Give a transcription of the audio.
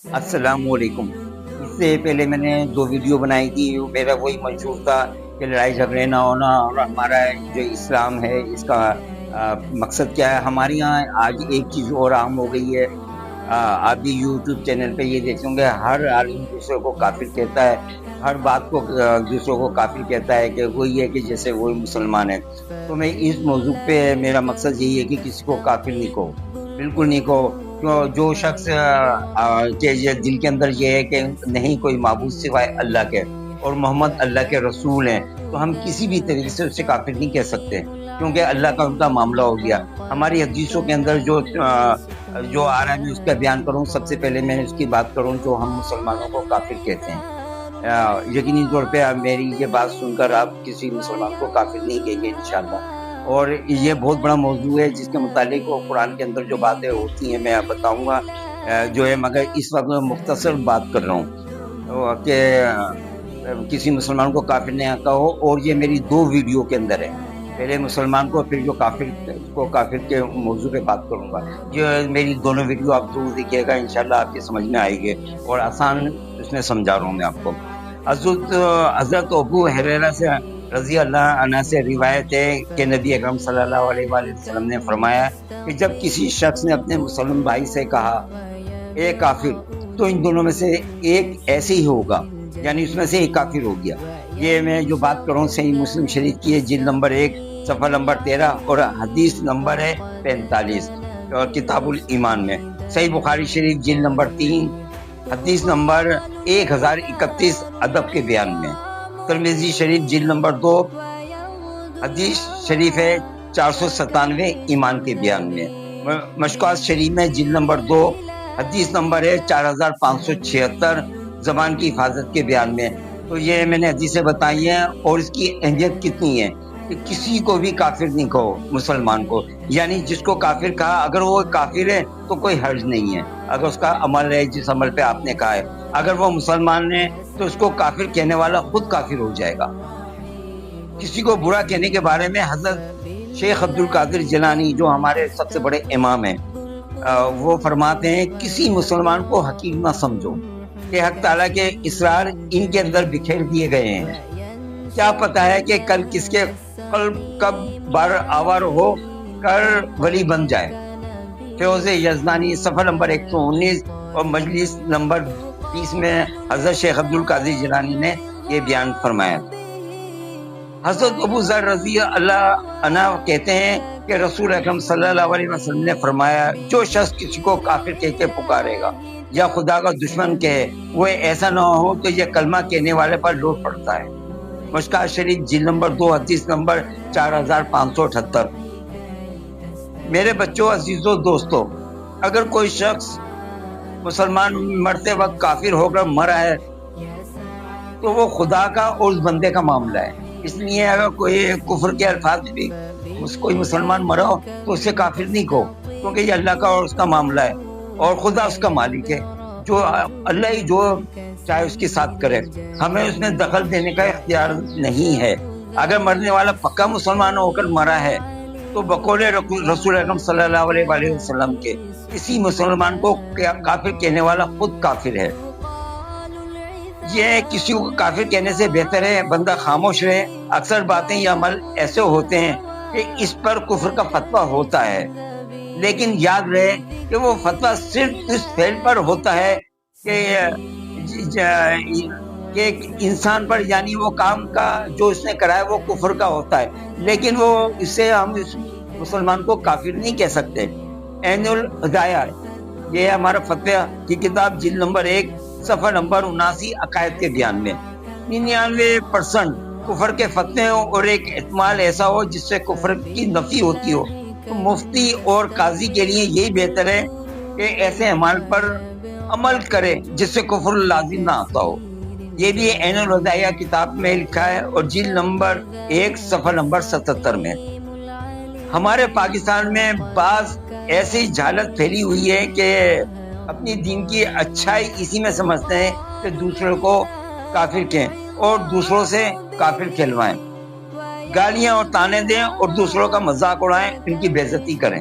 السلام علیکم۔ اس سے پہلے میں نے دو ویڈیو بنائی تھی، میرا وہی منشور تھا کہ لڑائی جھگڑے نہ ہونا، اور ہمارا جو اسلام ہے اس کا مقصد کیا ہے۔ ہمارے یہاں آج ایک چیز اور عام ہو گئی ہے، آپ بھی یوٹیوب چینل پہ یہ دیکھیں گے، ہر عالم دوسرے کو کافر کہتا ہے، ہر بات کو دوسروں کو کافر کہتا ہے کہ وہی ہے کہ جیسے وہی مسلمان ہے۔ تو میں اس موضوع پہ میرا مقصد یہی ہے کہ کسی کو کافر نہیں کہو، بالکل نہیں کہو۔ جو شخص کے دل کے اندر یہ ہے کہ نہیں کوئی معبود سوائے اللہ کے اور محمد اللہ کے رسول ہیں، تو ہم کسی بھی طریقے سے اسے کافر نہیں کہہ سکتے، کیونکہ اللہ کا ان کا معاملہ ہو گیا۔ ہماری حدیثوں کے اندر جو آ رہا ہے میں اس کا بیان کروں۔ سب سے پہلے میں اس کی بات کروں جو ہم مسلمانوں کو کافر کہتے ہیں۔ یقینی طور پہ آپ میری یہ بات سن کر آپ کسی مسلمان کو کافر نہیں کہیں گے انشاءاللہ۔ اور یہ بہت بڑا موضوع ہے جس کے متعلق قرآن کے اندر جو باتیں ہوتی ہیں میں آپ بتاؤں گا جو ہے، مگر اس وقت میں مختصر بات کر رہا ہوں کہ کسی مسلمان کو کافر نہیں کہو، اور یہ میری دو ویڈیو کے اندر ہے، پہلے مسلمان کو پھر جو کافر کے موضوع پہ بات کروں گا۔ یہ میری دونوں ویڈیو آپ ضرور دیکھیے گا، انشاءاللہ آپ کے سمجھ میں آئے گی، اور آسان اس میں سمجھا رہا ہوں میں آپ کو۔ حضرت ابو ہریرہ سے رضی اللہ عنہ سے روایت ہے کہ نبی اکرم صلی اللہ علیہ وآلہ وسلم نے فرمایا کہ جب کسی شخص نے اپنے مسلم بھائی سے کہا اے کافر، تو ان دونوں میں سے ایک ایسے ہی ہوگا، یعنی اس میں سے ایک کافر ہو گیا۔ یہ میں جو بات کروں صحیح مسلم شریف کی ہے، جلد نمبر 1 صفحہ نمبر 13 اور حدیث نمبر ہے 45 اور کتاب الایمان میں۔ صحیح بخاری شریف جلد نمبر 3 حدیث نمبر 1031 ادب کے بیان میں۔ ترمذی شریف جلد نمبر 2 حدیث شریف ہے 497 ایمان کے بیان میں۔ مشکوات شریف میں جلد نمبر 2 حدیث نمبر ہے 4576 زبان کی حفاظت کے بیان میں۔ تو یہ میں نے حدیثیں بتائی ہیں، اور اس کی اہمیت کتنی ہے کہ کسی کو بھی کافر نہیں کہو مسلمان کو، یعنی جس کو کافر کہا اگر وہ کافر ہے تو کوئی حرج نہیں ہے، اگر اس کا عمل ہے جس عمل پہ آپ نے کہا ہے۔ اگر وہ مسلمان ہے تو اس کو کافر کہنے والا خود کافر ہو جائے گا۔ کسی کو برا کہنے کے بارے میں حضرت شیخ عبد القادر جیلانی جو ہمارے سب سے بڑے امام ہیں، وہ فرماتے ہیں کسی مسلمان کو حقیر نہ سمجھو کہ حق تعالیٰ کے اسرار ان کے اندر بکھیر دیے گئے ہیں، کیا پتا ہے کہ کل کس کے قلب کب بار آور ہو کر ولی بن جائے۔ فیض یزدانی صفحہ نمبر 119 اور مجلس نمبر 20 میں حضرت شیخ عبد القادر جیلانی نے یہ بیان فرمایا۔ حضرت ابو ذر رضی اللہ عنہ کہتے ہیں کہ رسول اکرم صلی اللہ علیہ وسلم نے فرمایا جو شخص کسی کو کافر کہہ کے پکارے گا یا خدا کا دشمن کہے، وہ ایسا نہ ہو تو یہ کلمہ کہنے والے پر لوٹ پڑتا ہے۔ مشکوات شریف جلد نمبر 2 حدیث نمبر 4578۔ میرے بچوں، عزیزوں، دوستوں، اگر کوئی شخص مسلمان مرتے وقت کافر ہو کر مرا ہے تو وہ خدا کا اور اس بندے کا معاملہ ہے۔ اس لیے اگر کوئی کفر کے الفاظ بھی کوئی مسلمان مرا ہو تو اسے کافر نہیں کہو، کیونکہ یہ اللہ کا اور اس کا معاملہ ہے، اور خدا اس کا مالک ہے، جو اللہ ہی جو چاہے اس کے ساتھ کرے، ہمیں اس میں دخل دینے کا اختیار نہیں ہے۔ اگر مرنے والا پکا مسلمان ہو کر مرا ہے تو بقول رسول اکرم صلی اللہ علیہ وآلہ وسلم کے کسی مسلمان کو کافر کہنے والا خود کافر ہے۔ یہ کسی کو کافر کہنے سے بہتر ہے بندہ خاموش رہے۔ اکثر باتیں یا عمل ایسے ہوتے ہیں کہ اس پر کفر کا فتویٰ ہوتا ہے، لیکن یاد رہے کہ وہ فتویٰ صرف اس فعل پر ہوتا ہے کہ انسان پر، یعنی وہ کام کا جو اس نے کرا ہے وہ کفر کا ہوتا ہے، لیکن وہ اس سے ہم اس مسلمان کو کافر نہیں کہہ سکتے۔ عین الہدایہ یہ ہے ہمارا فتویٰ کی کتاب جلد نمبر 1 صفحہ نمبر 79 عقائد کے بیان میں۔ 99% کفر کے فتوے اور ایک احتمال ایسا ہو جس سے کفر کی نفی ہوتی ہو، تو مفتی اور قاضی کے لیے یہی بہتر ہے کہ ایسے اعمال پر عمل کرے جس سے کفر لازم نہ آتا ہو۔ یہ بھی عین الہدایہ کتاب میں لکھا ہے اور جلد نمبر 1 صفحہ نمبر 77 میں۔ ہمارے پاکستان میں بعض ایسی جہالت پھیلی ہوئی ہے کہ اپنی دین کی اچھائی اسی میں سمجھتے ہیں کہ دوسروں کو کافر کہیں اور دوسروں سے کافر کہلوائیں، گالیاں اور تانے دیں اور دوسروں کا مذاق اڑائیں، ان کی بے عزتی کریں۔